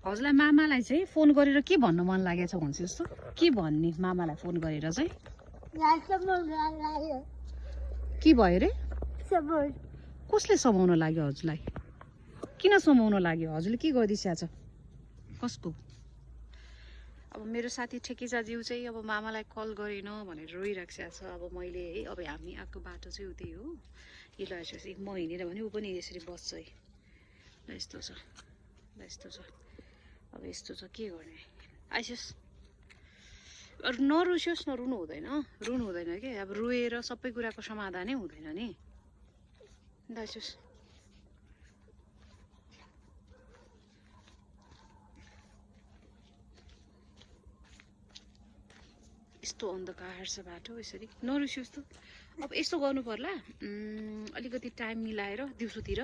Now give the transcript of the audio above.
हजुरलाई मामालाई चाहिँ फोन गरेर के भन्न मन लागेको छ भन्छ जस्तो के भन्ने मामालाई फोन गरेर चाहिँ के भयो रे कसले समाउन लाग्यो हजुरलाई किन समाउन लाग्यो हजुरले के गरिदिइसकेको छ कसको अब मेरो साथी ठेकिजाज्यू चाहिँ अब मामालाई कल गरेन भनेर रोइराख्छ छ अब मैले है अब हामी आएको बाटो चाहिँ उतै हो यो लगाएपछि म हिँडेर भने ऊ पनि यसरी बस्छ है ल यस्तो छ अब यस्तो छ के गर्ने आइसोस् नरुसियोस् न रुनु हुँदैन के अब रोएर सबै कुराको समाधानै हुँदैन नि आइसोस् यस्तो अन्धकार छ बाटो यसरी नरुसियोस् त अब यस्तो गर्नु पर्ला अलिकति टाइम मिलाएर दिउँसोतिर